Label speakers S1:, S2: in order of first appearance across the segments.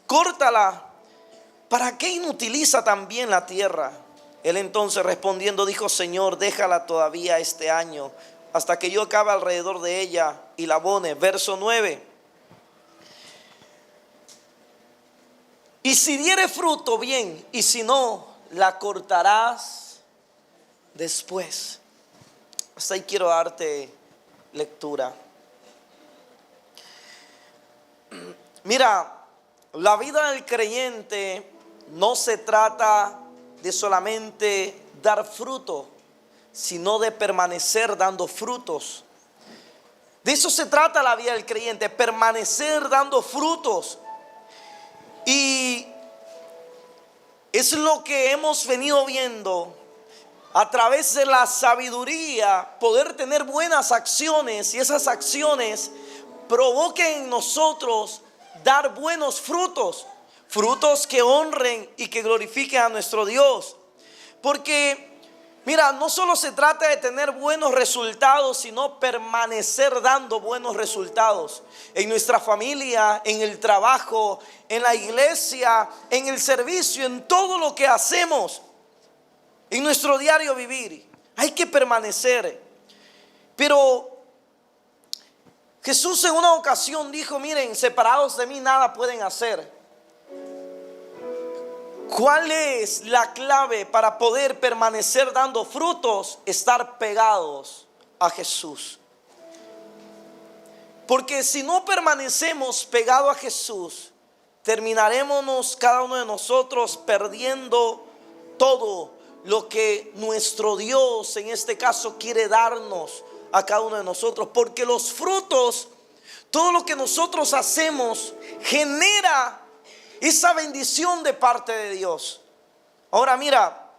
S1: córtala. ¿Para qué inutiliza también la tierra? Él entonces respondiendo dijo: Señor, déjala todavía este año, hasta que yo acabe alrededor de ella y la abone. Verso 9. Y si diere fruto, bien, y si no, la cortarás después. Hasta ahí quiero darte lectura. Mira, la vida del creyente no se trata de solamente dar fruto, sino de permanecer dando frutos. De eso se trata la vida del creyente, permanecer dando frutos. Y es lo que hemos venido viendo a través de la sabiduría, poder tener buenas acciones y esas acciones provoquen en nosotros dar buenos frutos, frutos que honren y que glorifiquen a nuestro Dios. Porque mira, no solo se trata de tener buenos resultados, sino permanecer dando buenos resultados en nuestra familia, en el trabajo, en la iglesia, en el servicio, en todo lo que hacemos, en nuestro diario vivir. Hay que permanecer. Pero Jesús en una ocasión dijo: miren, separados de mí nada pueden hacer. ¿Cuál es la clave para poder permanecer dando frutos? Estar pegados a Jesús. Porque si no permanecemos pegados a Jesús, terminaremos cada uno de nosotros perdiendo todo lo que nuestro Dios en este caso quiere darnos a cada uno de nosotros. Porque los frutos, todo lo que nosotros hacemos, genera esa bendición de parte de Dios. Ahora mira,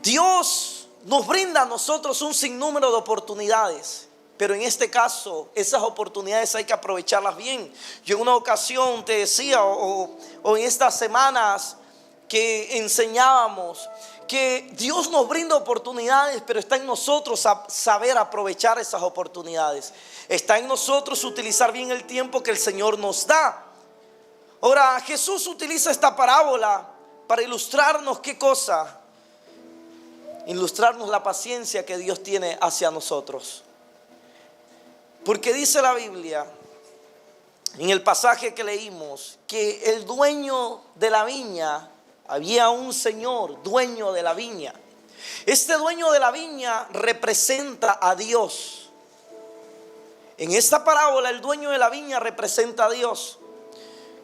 S1: Dios nos brinda a nosotros un sinnúmero de oportunidades, pero en este caso esas oportunidades hay que aprovecharlas bien. Yo en una ocasión te decía, o en estas semanas que enseñábamos, que Dios nos brinda oportunidades, pero está en nosotros saber aprovechar esas oportunidades. Está en nosotros utilizar bien el tiempo que el Señor nos da. Ahora, Jesús utiliza esta parábola para ilustrarnos ¿qué cosa? Ilustrarnos la paciencia que Dios tiene hacia nosotros. Porque dice la Biblia, en el pasaje que leímos, que el dueño de la viña, había un señor dueño de la viña. Este dueño de la viña representa a Dios. En esta parábola el dueño de la viña representa a Dios.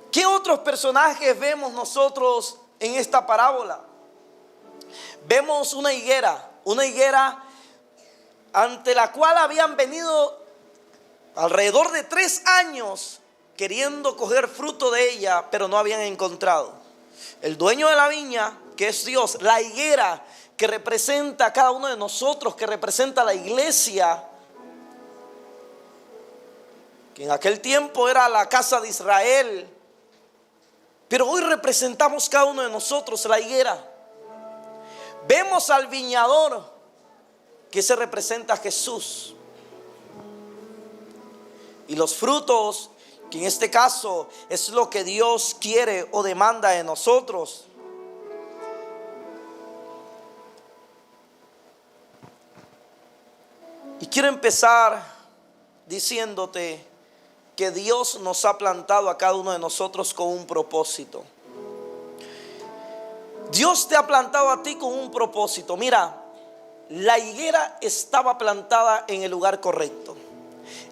S1: ¿Qué otros personajes vemos nosotros en esta parábola? Vemos una higuera ante la cual habían venido alrededor de 3 años queriendo coger fruto de ella, pero no habían encontrado. El dueño de la viña, que es Dios, la higuera que representa a cada uno de nosotros, que representa a la iglesia, que en aquel tiempo era la casa de Israel, pero hoy representamos cada uno de nosotros la higuera. Vemos al viñador, que se representa a Jesús, y los frutos, que en este caso es lo que Dios quiere o demanda de nosotros. Y quiero empezar diciéndote que Dios nos ha plantado a cada uno de nosotros con un propósito. Dios te ha plantado a ti con un propósito. Mira, la higuera estaba plantada en el lugar correcto,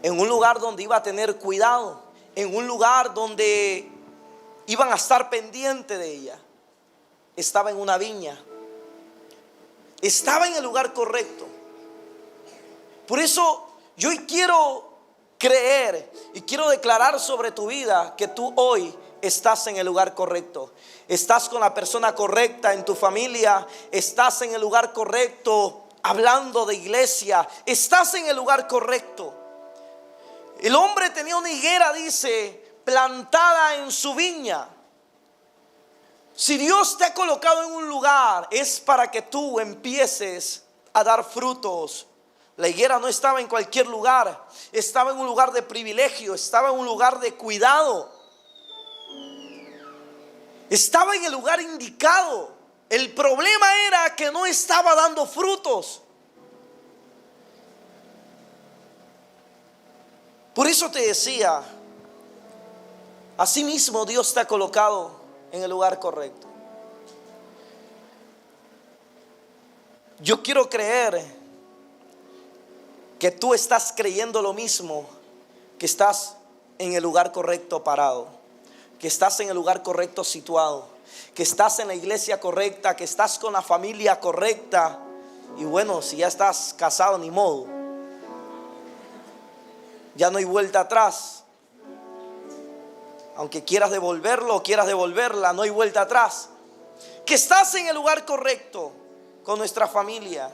S1: en un lugar donde iba a tener cuidado, en un lugar donde iban a estar pendientes de ella. Estaba en una viña, estaba en el lugar correcto. Por eso yo hoy quiero creer y quiero declarar sobre tu vida que tú hoy estás en el lugar correcto. Estás con la persona correcta en tu familia, estás en el lugar correcto hablando de iglesia, estás en el lugar correcto. El hombre tenía una higuera, dice, plantada en su viña. Si Dios te ha colocado en un lugar, es para que tú empieces a dar frutos. La higuera no estaba en cualquier lugar, estaba en un lugar de privilegio, estaba en un lugar de cuidado. Estaba en el lugar indicado. El problema era que no estaba dando frutos. Por eso te decía, asimismo Dios te ha colocado en el lugar correcto. Yo quiero creer que tú estás creyendo lo mismo, que estás en el lugar correcto parado, que estás en el lugar correcto situado, que estás en la iglesia correcta, que estás con la familia correcta. Y bueno, si ya estás casado, ni modo, ya no hay vuelta atrás. Aunque quieras devolverlo o quieras devolverla, no hay vuelta atrás. Que estás en el lugar correcto con nuestra familia.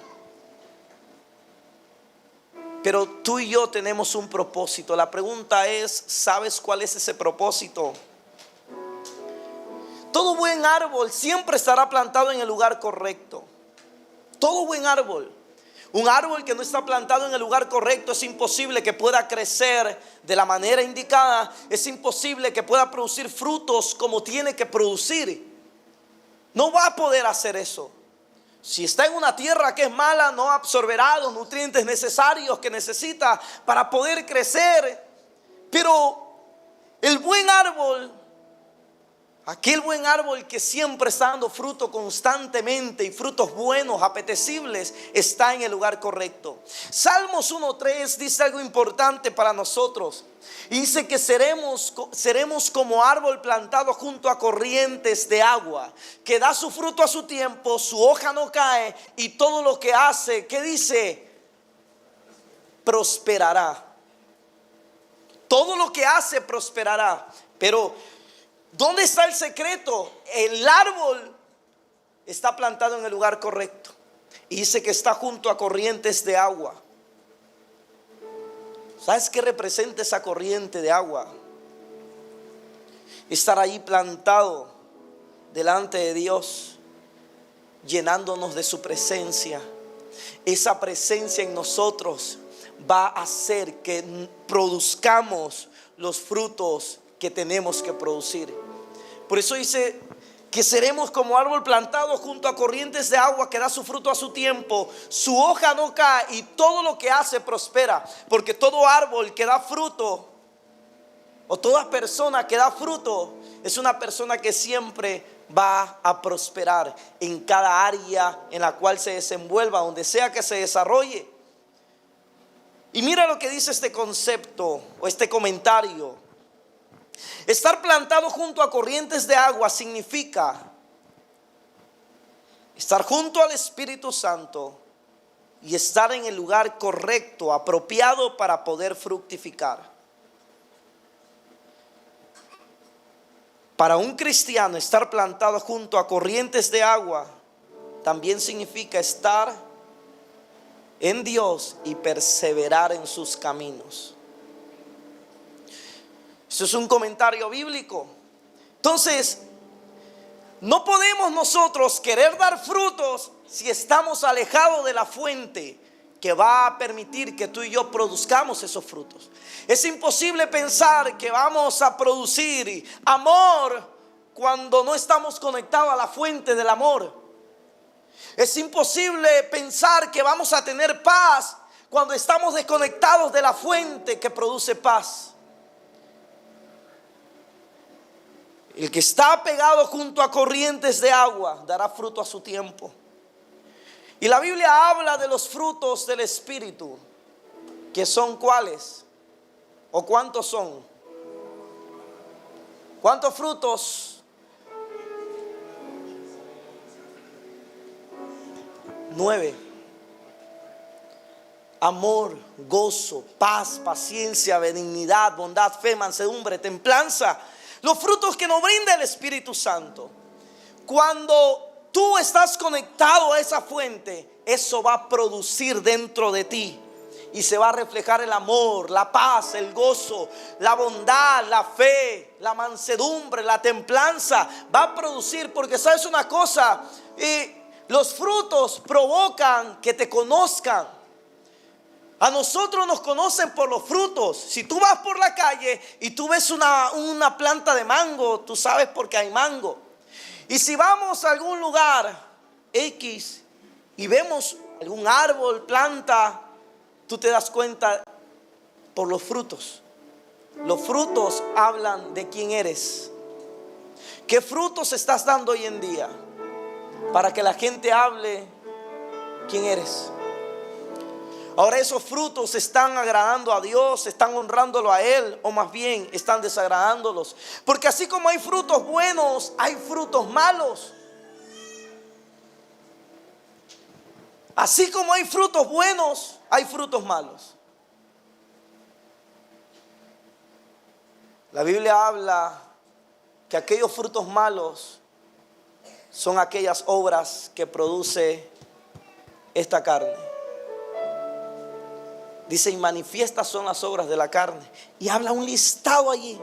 S1: Pero tú y yo tenemos un propósito. La pregunta es, ¿sabes cuál es ese propósito? Todo buen árbol siempre estará plantado en el lugar correcto. Todo buen árbol. Un árbol que no está plantado en el lugar correcto es imposible que pueda crecer de la manera indicada. Es imposible que pueda producir frutos como tiene que producir. No va a poder hacer eso. Si está en una tierra que es mala, no absorberá los nutrientes necesarios que necesita para poder crecer. Pero el buen árbol, aquel buen árbol que siempre está dando fruto constantemente y frutos buenos, apetecibles, está en el lugar correcto. Salmos 1:3 dice algo importante para nosotros. Y dice que seremos como árbol plantado junto a corrientes de agua, que da su fruto a su tiempo, su hoja no cae y todo lo que hace, ¿qué dice? Prosperará. Todo lo que hace prosperará. Pero ¿dónde está el secreto? El árbol está plantado en el lugar correcto. Y dice que está junto a corrientes de agua. ¿Sabes qué representa esa corriente de agua? Estar ahí plantado delante de Dios, llenándonos de su presencia. Esa presencia en nosotros va a hacer que produzcamos los frutos que tenemos que producir. Por eso dice que seremos como árbol plantado junto a corrientes de agua que da su fruto a su tiempo, su hoja no cae y todo lo que hace prospera. Porque todo árbol que da fruto, o toda persona que da fruto, es una persona que siempre va a prosperar en cada área en la cual se desenvuelva, donde sea que se desarrolle. Y mira lo que dice este concepto o este comentario. Estar plantado junto a corrientes de agua significa estar junto al Espíritu Santo y estar en el lugar correcto, apropiado para poder fructificar. Para un cristiano, estar plantado junto a corrientes de agua también significa estar en Dios y perseverar en sus caminos. Eso es un comentario bíblico. Entonces, no podemos nosotros querer dar frutos si estamos alejados de la fuente que va a permitir que tú y yo produzcamos esos frutos. Es imposible pensar que vamos a producir amor cuando no estamos conectados a la fuente del amor. Es imposible pensar que vamos a tener paz cuando estamos desconectados de la fuente que produce paz. El que está pegado junto a corrientes de agua dará fruto a su tiempo. Y la Biblia habla de los frutos del Espíritu, que son ¿cuáles? ¿O cuántos son? ¿Cuántos frutos? 9. Amor, gozo, paz, paciencia, benignidad, bondad, fe, mansedumbre, templanza. Los frutos que nos brinda el Espíritu Santo. Cuando tú estás conectado a esa fuente, eso va a producir dentro de ti. Y se va a reflejar el amor, la paz, el gozo, la bondad, la fe, la mansedumbre, la templanza. Va a producir, porque sabes una cosa, los frutos provocan que te conozcan. A nosotros nos conocen por los frutos. Si tú vas por la calle y tú ves una planta de mango, tú sabes por qué hay mango. Y si vamos a algún lugar X y vemos algún árbol, planta, tú te das cuenta por los frutos. Los frutos hablan de quién eres. ¿Qué frutos estás dando hoy en día? Para que la gente hable quién eres. Ahora esos frutos están agradando a Dios, están honrándolo a Él, o más bien están desagradándolos. Porque así como hay frutos buenos, hay frutos malos. Así como hay frutos buenos, hay frutos malos. La Biblia habla que aquellos frutos malos son aquellas obras que produce esta carne. Dice, y manifiestas son las obras de la carne. Y habla un listado allí.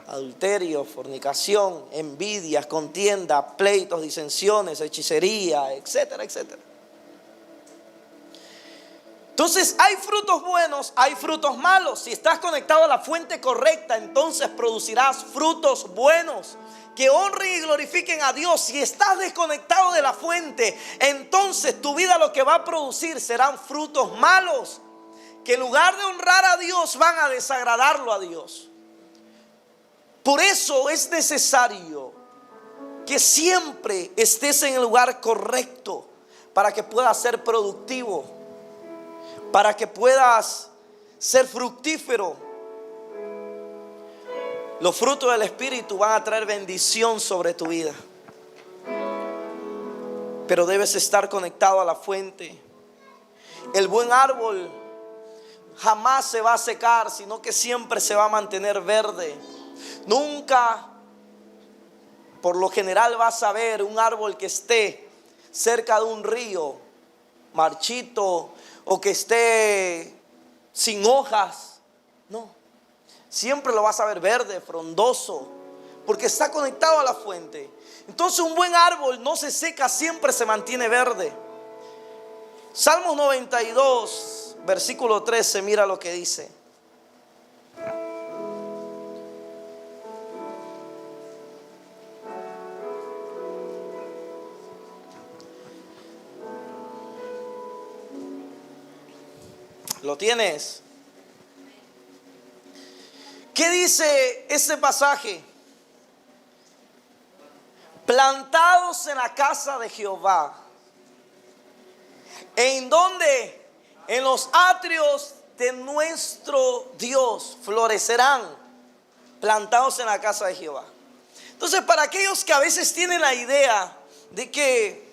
S1: Adulterio, fornicación, envidia, contienda, pleitos, disensiones, hechicería, etcétera, etcétera. Entonces hay frutos buenos, hay frutos malos. Si estás conectado a la fuente correcta, entonces producirás frutos buenos que honren y glorifiquen a Dios. Si estás desconectado de la fuente, entonces tu vida lo que va a producir serán frutos malos, que en lugar de honrar a Dios van a desagradarlo a Dios. Por eso es necesario que siempre estés en el lugar correcto para que puedas ser productivo, para que puedas ser fructífero. Los frutos del Espíritu van a traer bendición sobre tu vida. Pero debes estar conectado a la fuente. El buen árbol jamás se va a secar, sino que siempre se va a mantener verde. Nunca, por lo general, vas a ver un árbol que esté cerca de un río marchito o que esté sin hojas. No. Siempre lo vas a ver verde, frondoso, porque está conectado a la fuente. Entonces un buen árbol no se seca, siempre se mantiene verde. Salmos 92, versículo 13, mira lo que dice. ¿Lo tienes? ¿Qué dice este pasaje? Plantados en la casa de Jehová. ¿En dónde? En los atrios de nuestro Dios florecerán. Plantados en la casa de Jehová. Entonces, para aquellos que a veces tienen la idea de que,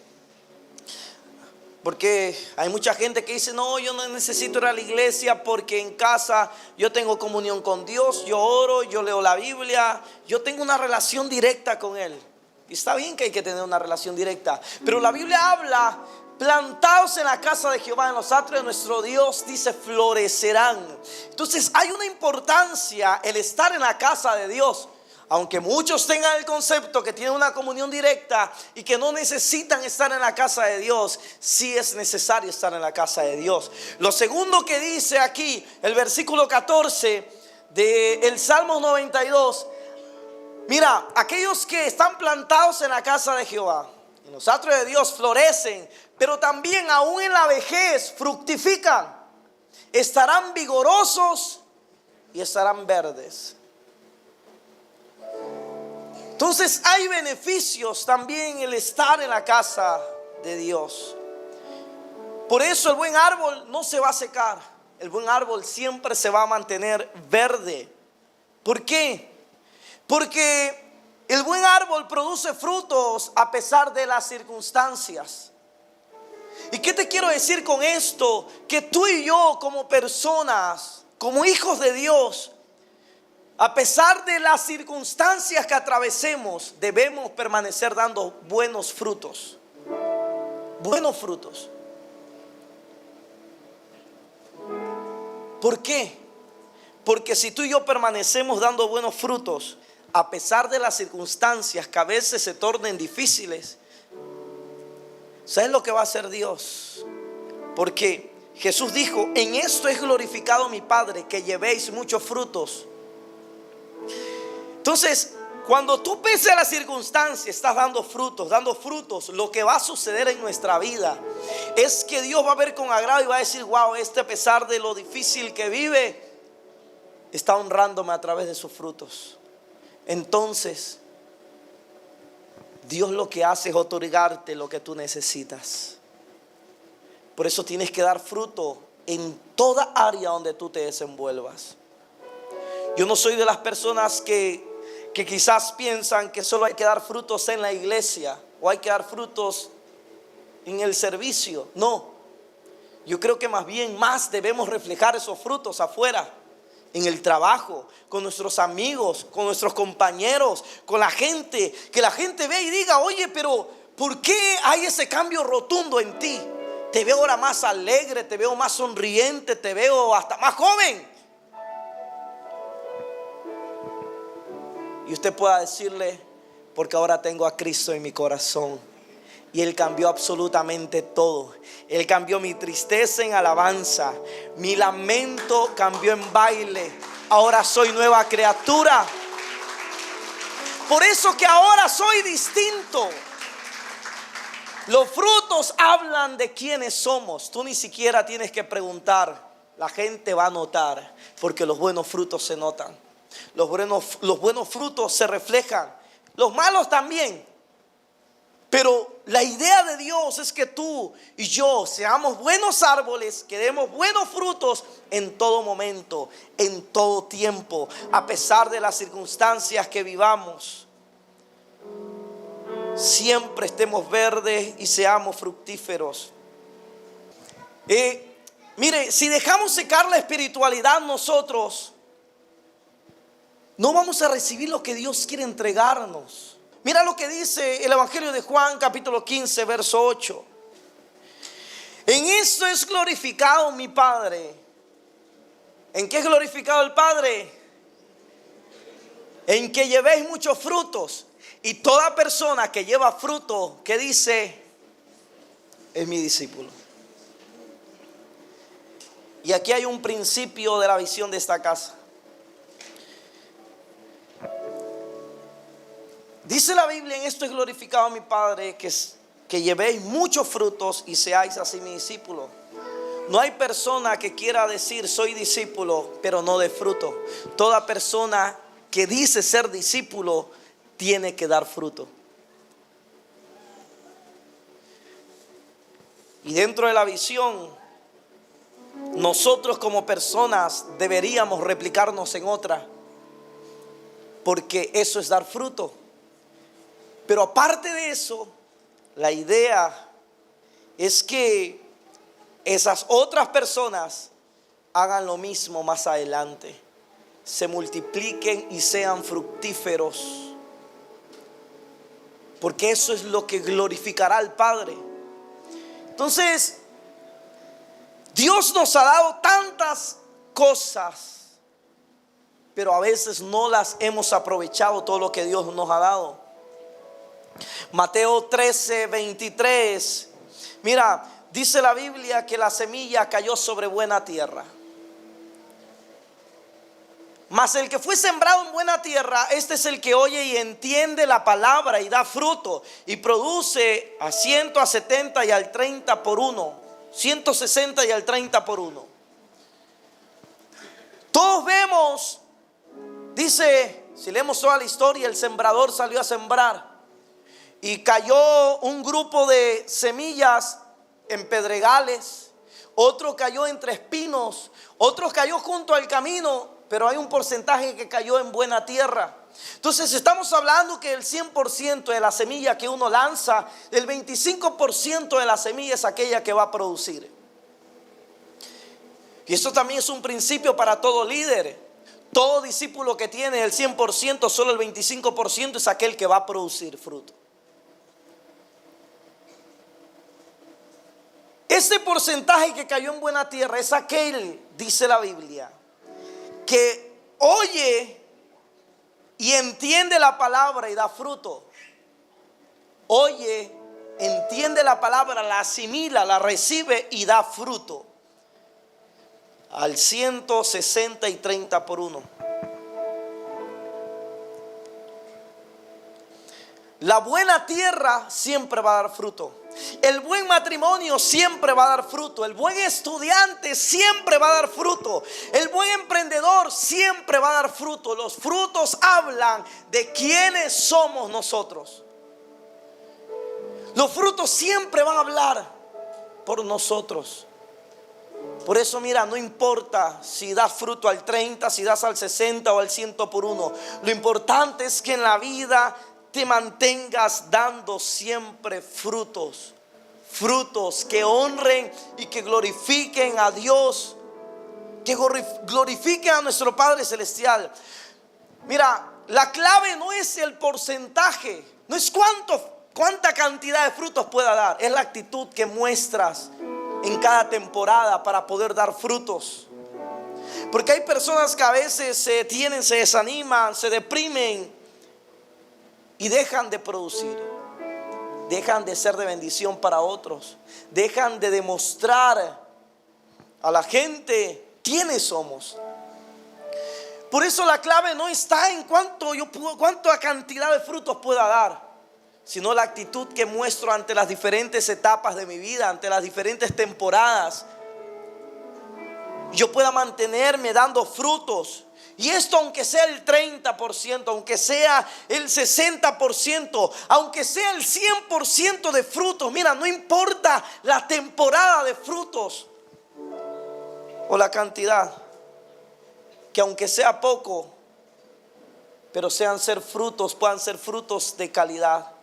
S1: porque hay mucha gente que dice, no, yo no necesito ir a la iglesia porque en casa yo tengo comunión con Dios, yo oro, yo leo la Biblia, yo tengo una relación directa con Él. Y está bien que hay que tener una relación directa, pero la Biblia habla, plantados en la casa de Jehová, en los atrios de nuestro Dios, dice, florecerán. Entonces hay una importancia el estar en la casa de Dios. Aunque muchos tengan el concepto que tienen una comunión directa y que no necesitan estar en la casa de Dios, sí es necesario estar en la casa de Dios. Lo segundo que dice aquí, el versículo 14 del Salmo 92, mira, aquellos que están plantados en la casa de Jehová, en los atrios de Dios, florecen, pero también aún en la vejez fructifican, estarán vigorosos y estarán verdes. Entonces hay beneficios también el estar en la casa de Dios. Por eso el buen árbol no se va a secar. El buen árbol siempre se va a mantener verde. ¿Por qué? Porque el buen árbol produce frutos a pesar de las circunstancias. ¿Y qué te quiero decir con esto? Que tú y yo como personas, como hijos de Dios, a pesar de las circunstancias que atravesemos, debemos permanecer dando buenos frutos. Buenos frutos. ¿Por qué? Porque si tú y yo permanecemos dando buenos frutos, a pesar de las circunstancias que a veces se tornen difíciles, ¿sabes lo que va a hacer Dios? Porque Jesús dijo, en esto es glorificado mi Padre, que llevéis muchos frutos. Entonces, cuando tú pese a las circunstancias, estás dando frutos, lo que va a suceder en nuestra vida es que Dios va a ver con agrado y va a decir: wow, a pesar de lo difícil que vive, está honrándome a través de sus frutos. Entonces, Dios lo que hace es otorgarte lo que tú necesitas. Por eso tienes que dar fruto en toda área donde tú te desenvuelvas. Yo no soy de las personas que quizás piensan que solo hay que dar frutos en la iglesia o hay que dar frutos en el servicio. No, yo creo que más bien debemos reflejar esos frutos afuera, en el trabajo, con nuestros amigos, con nuestros compañeros, con la gente, que la gente ve y diga: oye, pero ¿por qué hay ese cambio rotundo en ti? Te veo ahora más alegre, te veo más sonriente, te veo hasta más joven. Y usted pueda decirle: porque ahora tengo a Cristo en mi corazón. Y Él cambió absolutamente todo. Él cambió mi tristeza en alabanza. Mi lamento cambió en baile. Ahora soy nueva criatura. Por eso que ahora soy distinto. Los frutos hablan de quiénes somos. Tú ni siquiera tienes que preguntar. La gente va a notar, porque los buenos frutos se notan. Los buenos frutos se reflejan. Los malos también. Pero la idea de Dios es que tú y yo seamos buenos árboles, que demos buenos frutos en todo momento, en todo tiempo, a pesar de las circunstancias que vivamos. Siempre estemos verdes y seamos fructíferos. Mire, si dejamos secar la espiritualidad nosotros, no vamos a recibir lo que Dios quiere entregarnos. Mira lo que dice el Evangelio de Juan, capítulo 15, verso 8. En esto es glorificado mi Padre. ¿En qué es glorificado el Padre? En que llevéis muchos frutos. Y toda persona que lleva fruto, ¿qué dice? Es mi discípulo. Y aquí hay un principio de la visión de esta casa. Dice la Biblia: en esto es glorificado mi Padre, que llevéis muchos frutos y seáis así mi discípulo. No hay persona que quiera decir soy discípulo, pero no dé fruto. Toda persona que dice ser discípulo tiene que dar fruto. Y dentro de la visión, nosotros como personas deberíamos replicarnos en otra, porque eso es dar fruto. Pero aparte de eso, la idea es que esas otras personas hagan lo mismo más adelante, se multipliquen y sean fructíferos, porque eso es lo que glorificará al Padre. Entonces, Dios nos ha dado tantas cosas, pero a veces no las hemos aprovechado, todo lo que Dios nos ha dado. Mateo 13, 23. Mira, dice la Biblia que la semilla cayó sobre buena tierra. Mas el que fue sembrado en buena tierra, este es el que oye y entiende la palabra y da fruto y produce a 100, a 70 y al 30 por uno, 160 y al 30 por uno. Todos vemos, dice, si leemos toda la historia, el sembrador salió a sembrar y cayó un grupo de semillas en pedregales, otro cayó entre espinos, otro cayó junto al camino, pero hay un porcentaje que cayó en buena tierra. Entonces estamos hablando que el 100% de la semilla que uno lanza, el 25% de la semilla es aquella que va a producir. Y esto también es un principio para todo líder. Todo discípulo que tiene el 100%, solo el 25% es aquel que va a producir fruto. Este porcentaje que cayó en buena tierra es aquel, dice la Biblia, que oye y entiende la palabra y da fruto. Oye, entiende la palabra, la asimila, la recibe y da fruto. Al 160 y 30 por uno. La buena tierra siempre va a dar fruto. El buen matrimonio siempre va a dar fruto. El buen estudiante siempre va a dar fruto. El buen emprendedor siempre va a dar fruto. Los frutos hablan de quiénes somos nosotros. Los frutos siempre van a hablar por nosotros. Por eso mira, no importa si das fruto al 30, si das al 60 o al 100 por uno. Lo importante es que en la vida te mantengas dando siempre frutos. Frutos que honren y que glorifiquen a Dios. Que glorifiquen a nuestro Padre Celestial. Mira, la clave no es el porcentaje. No es cuánta cantidad de frutos pueda dar. Es la actitud que muestras en cada temporada para poder dar frutos. Porque hay personas que a veces se desaniman, se deprimen y dejan de producir, dejan de ser de bendición para otros, dejan de demostrar a la gente quiénes somos. Por eso la clave no está en cuánta cantidad de frutos pueda dar, sino la actitud que muestro ante las diferentes etapas de mi vida, ante las diferentes temporadas. Yo pueda mantenerme dando frutos. Y esto aunque sea el 30%, aunque sea el 60%, aunque sea el 100% de frutos. Mira, no importa la temporada de frutos o la cantidad. Que aunque sea poco, pero puedan ser frutos de calidad.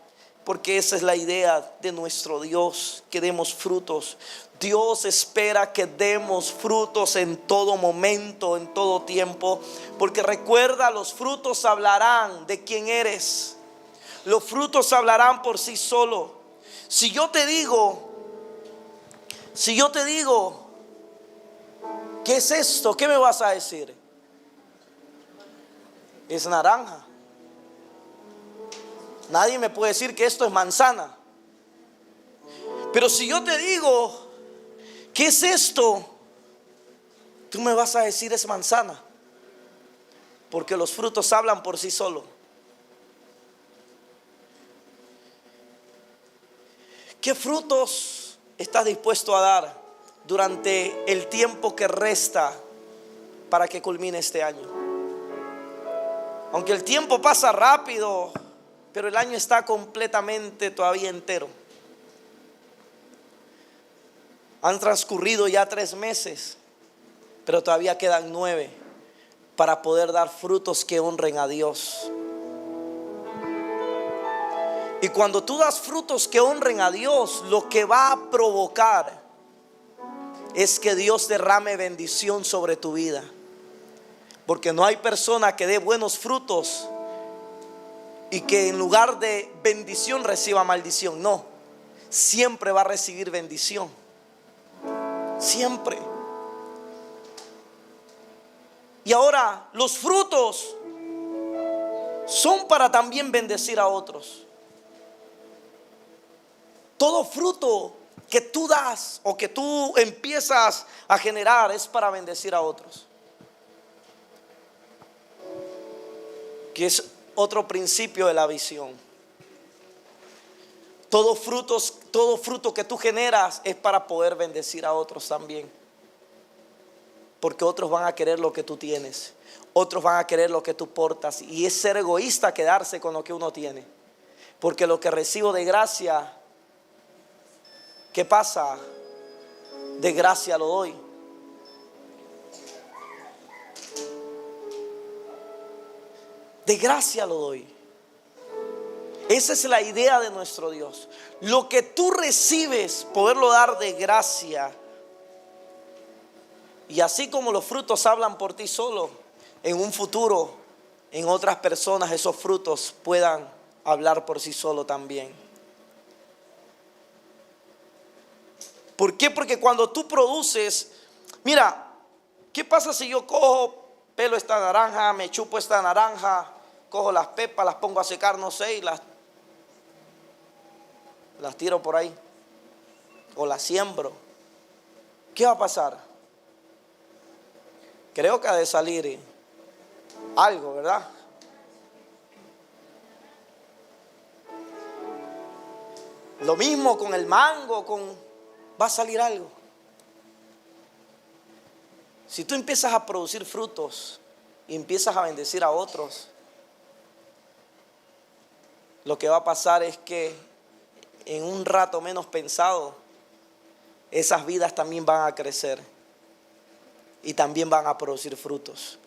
S1: Porque esa es la idea de nuestro Dios, que demos frutos. Dios espera que demos frutos en todo momento, en todo tiempo. Porque recuerda, los frutos hablarán de quién eres. Los frutos hablarán por sí solos. Si yo te digo, ¿qué es esto? ¿Qué me vas a decir? Es naranja. Nadie me puede decir que esto es manzana. Pero si yo te digo, ¿qué es esto? Tú me vas a decir es manzana. Porque los frutos hablan por sí solos. ¿Qué frutos estás dispuesto a dar durante el tiempo que resta para que culmine este año? Aunque el tiempo pasa rápido, pero el año está completamente todavía entero. Han transcurrido ya 3 meses, pero todavía quedan 9 para poder dar frutos que honren a Dios. Y cuando tú das frutos que honren a Dios, lo que va a provocar es que Dios derrame bendición sobre tu vida. Porque no hay persona que dé buenos frutos y que en lugar de bendición reciba maldición. No, siempre va a recibir bendición. Siempre. Y ahora los frutos son para también bendecir a otros. Todo fruto que tú das o que tú empiezas a generar es para bendecir a otros. Que es otro principio de la visión. Todo fruto que tú generas es para poder bendecir a otros también. Porque otros van a querer lo que tú tienes. Otros van a querer lo que tú portas. Y es ser egoísta quedarse con lo que uno tiene. Porque lo que recibo de gracia, ¿qué pasa? De gracia lo doy. De gracia lo doy. Esa es la idea de nuestro Dios. Lo que tú recibes, poderlo dar de gracia. Y así como los frutos hablan por ti solo, en un futuro, en otras personas esos frutos puedan hablar por sí solo también. ¿Por qué? Porque cuando tú produces, mira, ¿qué pasa si yo pelo esta naranja, me chupo esta naranja, cojo las pepas, las pongo a secar, no sé, y las tiro por ahí? O las siembro. ¿Qué va a pasar? Creo que ha de salir algo, ¿verdad? Lo mismo con el mango, va a salir algo. Si tú empiezas a producir frutos y empiezas a bendecir a otros, lo que va a pasar es que en un rato menos pensado, esas vidas también van a crecer y también van a producir frutos.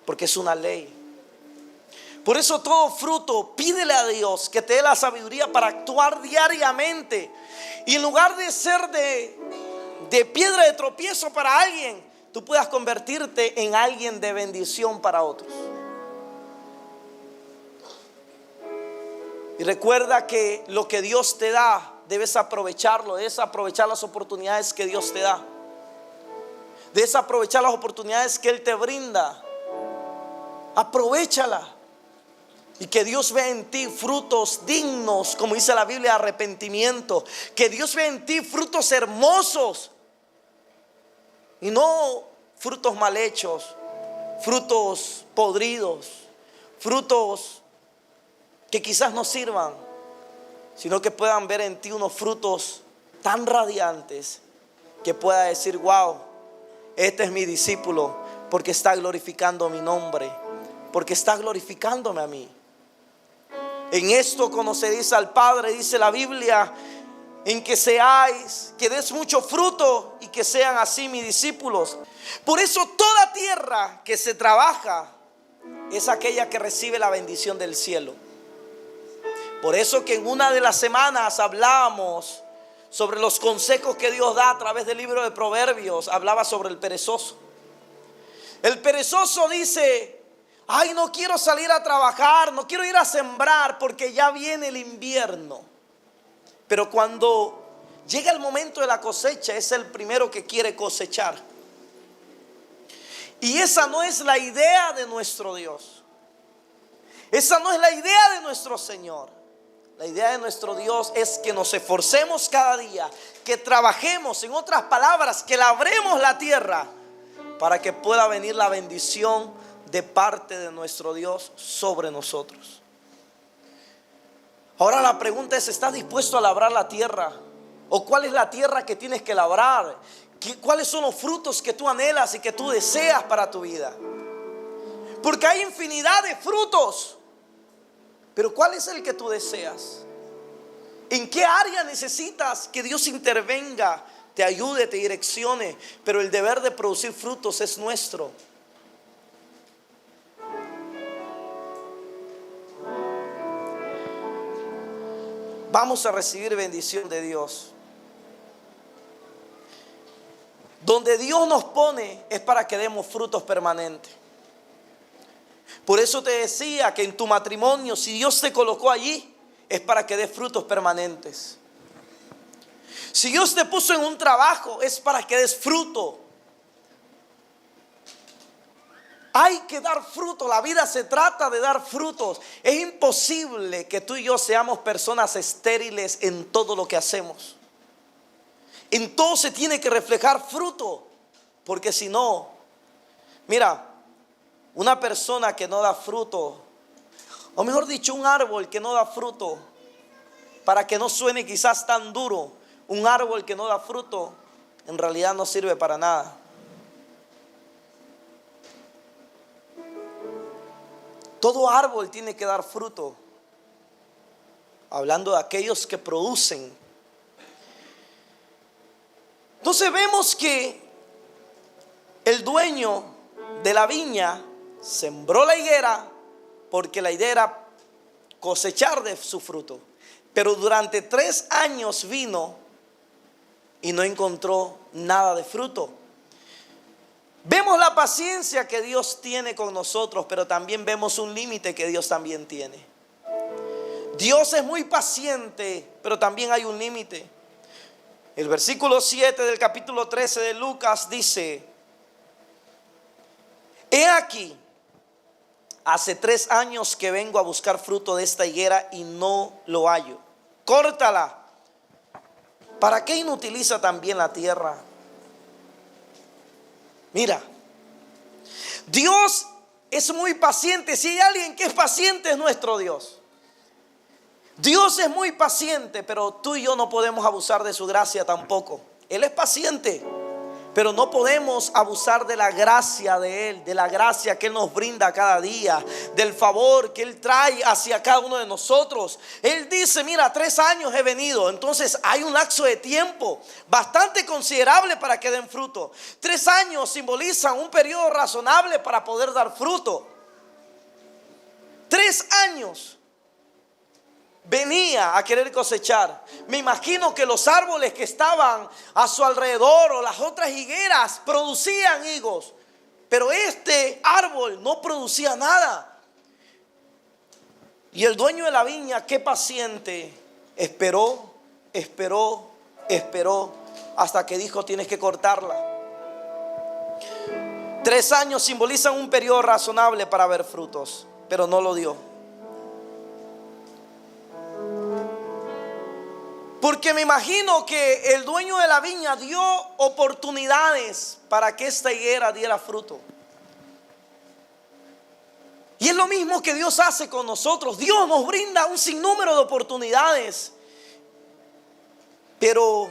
S1: Porque es una ley. Por eso todo fruto, pídele a Dios que te dé la sabiduría para actuar diariamente. Y en lugar de ser de piedra de tropiezo para alguien, tú puedas convertirte en alguien de bendición para otros. Y recuerda que lo que Dios te da, debes aprovecharlo, debes aprovechar las oportunidades que Dios te da. Debes aprovechar las oportunidades que Él te brinda. Aprovéchala. Y que Dios vea en ti frutos dignos, como dice la Biblia, arrepentimiento. Que Dios vea en ti frutos hermosos y no frutos mal hechos, frutos podridos, frutos que quizás no sirvan, sino que puedan ver en ti unos frutos tan radiantes que pueda decir: wow, este es mi discípulo, porque está glorificando mi nombre, porque está glorificándome a mí. En esto conoceréis al Padre, dice la Biblia, en que seáis, que des mucho fruto y que sean así mis discípulos. Por eso toda tierra que se trabaja es aquella que recibe la bendición del cielo. Por eso que en una de las semanas hablábamos sobre los consejos que Dios da a través del libro de Proverbios. Hablaba sobre el perezoso. El perezoso dice: ay, no quiero salir a trabajar, no quiero ir a sembrar porque ya viene el invierno. Pero cuando llega el momento de la cosecha, es el primero que quiere cosechar. Y esa no es la idea de nuestro Dios. Esa no es la idea de nuestro Señor. La idea de nuestro Dios es que nos esforcemos cada día, que trabajemos, en otras palabras, que labremos la tierra para que pueda venir la bendición de parte de nuestro Dios sobre nosotros. Ahora la pregunta es: ¿estás dispuesto a labrar la tierra? ¿O cuál es la tierra que tienes que labrar? ¿Cuáles son los frutos que tú anhelas y que tú deseas para tu vida? Porque hay infinidad de frutos, pero ¿cuál es el que tú deseas? ¿En qué área necesitas que Dios intervenga, te ayude, te direccione? Pero el deber de producir frutos es nuestro. Vamos a recibir bendición de Dios. Donde Dios nos pone es para que demos frutos permanentes. Por eso te decía que en tu matrimonio, si Dios te colocó allí, es para que des frutos permanentes. Si Dios te puso en un trabajo, es para que des fruto. Hay que dar fruto, la vida se trata de dar frutos. Es imposible que tú y yo seamos personas estériles en todo lo que hacemos. En todo se tiene que reflejar fruto, porque si no, mira, una persona que no da fruto, o mejor dicho, un árbol que no da fruto, para que no suene quizás tan duro, un árbol que no da fruto, en realidad no sirve para nada. Todo árbol tiene que dar fruto. Hablando de aquellos que producen. Entonces vemos que el dueño de la viña sembró la higuera porque la idea era cosechar de su fruto. Pero durante 3 años vino y no encontró nada de fruto. Vemos la paciencia que Dios tiene con nosotros, pero también vemos un límite que Dios también tiene. Dios es muy paciente, pero también hay un límite. El versículo 7 del capítulo 13 de Lucas dice: he aquí, hace 3 años que vengo a buscar fruto de esta higuera y no lo hallo. Córtala. ¿Para qué inutiliza también la tierra? Mira, Dios es muy paciente. Si hay alguien que es paciente, es nuestro Dios. Dios es muy paciente, pero tú y yo no podemos abusar de su gracia tampoco. Él es paciente, pero no podemos abusar de la gracia de Él, de la gracia que Él nos brinda cada día, del favor que Él trae hacia cada uno de nosotros. Él dice, mira, 3 años he venido, entonces hay un lapso de tiempo bastante considerable para que den fruto. 3 años simbolizan un periodo razonable para poder dar fruto. 3 años. Venía a querer cosechar. Me imagino que los árboles que estaban a su alrededor o las otras higueras producían higos, pero este árbol no producía nada. Y el dueño de la viña, qué paciente, esperó hasta que dijo, tienes que cortarla. 3 años simbolizan un periodo razonable para ver frutos, pero no lo dio. Porque me imagino que el dueño de la viña dio oportunidades para que esta higuera diera fruto. Y es lo mismo que Dios hace con nosotros. Dios nos brinda un sinnúmero de oportunidades, pero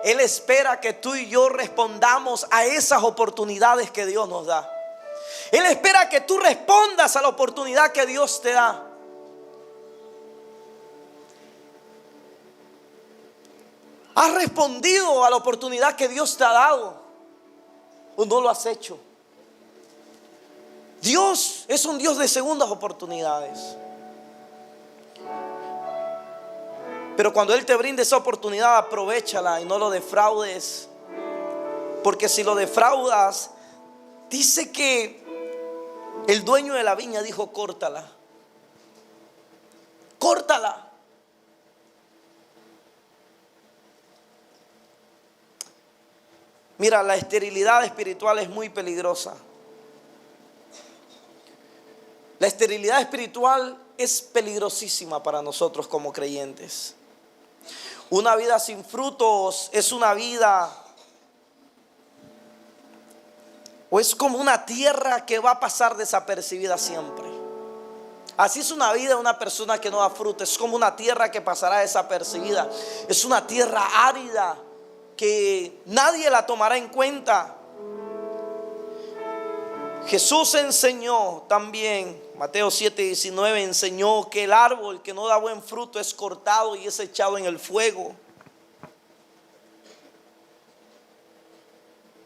S1: Él espera que tú y yo respondamos a esas oportunidades que Dios nos da. Él espera que tú respondas a la oportunidad que Dios te da. ¿Has respondido a la oportunidad que Dios te ha dado o no lo has hecho? Dios es un Dios de segundas oportunidades. Pero cuando Él te brinde esa oportunidad, aprovéchala y no lo defraudes. Porque si lo defraudas, dice que el dueño de la viña dijo, córtala. Córtala. Mira, la esterilidad espiritual es muy peligrosa. La esterilidad espiritual es peligrosísima para nosotros como creyentes. Una vida sin frutos es una vida, o es como una tierra que va a pasar desapercibida siempre. Así es una vida de una persona que no da fruto. Es como una tierra que pasará desapercibida. Es una tierra árida que nadie la tomará en cuenta. Jesús enseñó también, Mateo 7:19, enseñó que el árbol que no da buen fruto es cortado y es echado en el fuego.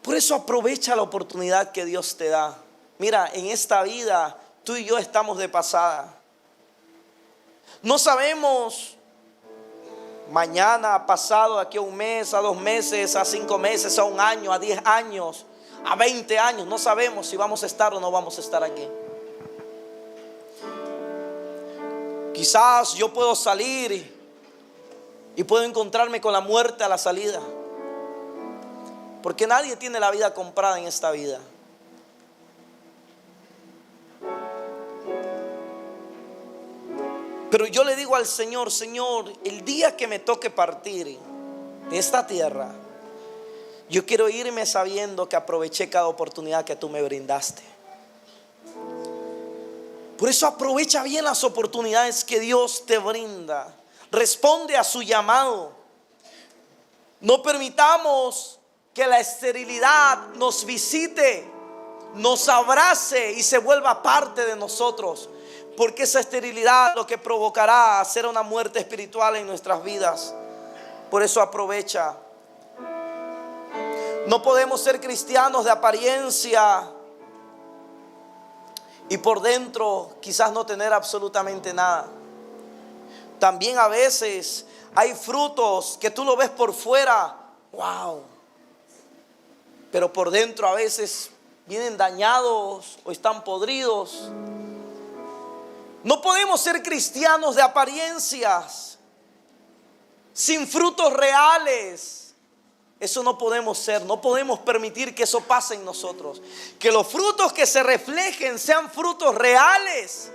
S1: Por eso aprovecha la oportunidad que Dios te da. Mira, en esta vida tú y yo estamos de pasada. No sabemos mañana, pasado, aquí a 1 mes, a 2 meses, a 5 meses, a 1 año, a 10 años, a 20 años. No sabemos si vamos a estar o no vamos a estar aquí. Quizás yo puedo salir y puedo encontrarme con la muerte a la salida. Porque nadie tiene la vida comprada en esta vida. Pero yo le digo al Señor, Señor, el día que me toque partir de esta tierra, yo quiero irme sabiendo que aproveché cada oportunidad que tú me brindaste. Por eso aprovecha bien las oportunidades que Dios te brinda. Responde a su llamado. No permitamos que la esterilidad nos visite, nos abrace y se vuelva parte de nosotros. Porque esa esterilidad lo que provocará será una muerte espiritual en nuestras vidas. Por eso aprovecha. No podemos ser cristianos de apariencia y por dentro quizás no tener absolutamente nada. También a veces hay frutos que tú lo ves por fuera, wow, pero por dentro a veces vienen dañados o están podridos. No podemos ser cristianos de apariencias, sin frutos reales. Eso no podemos ser, no podemos permitir que eso pase en nosotros. Que los frutos que se reflejen sean frutos reales.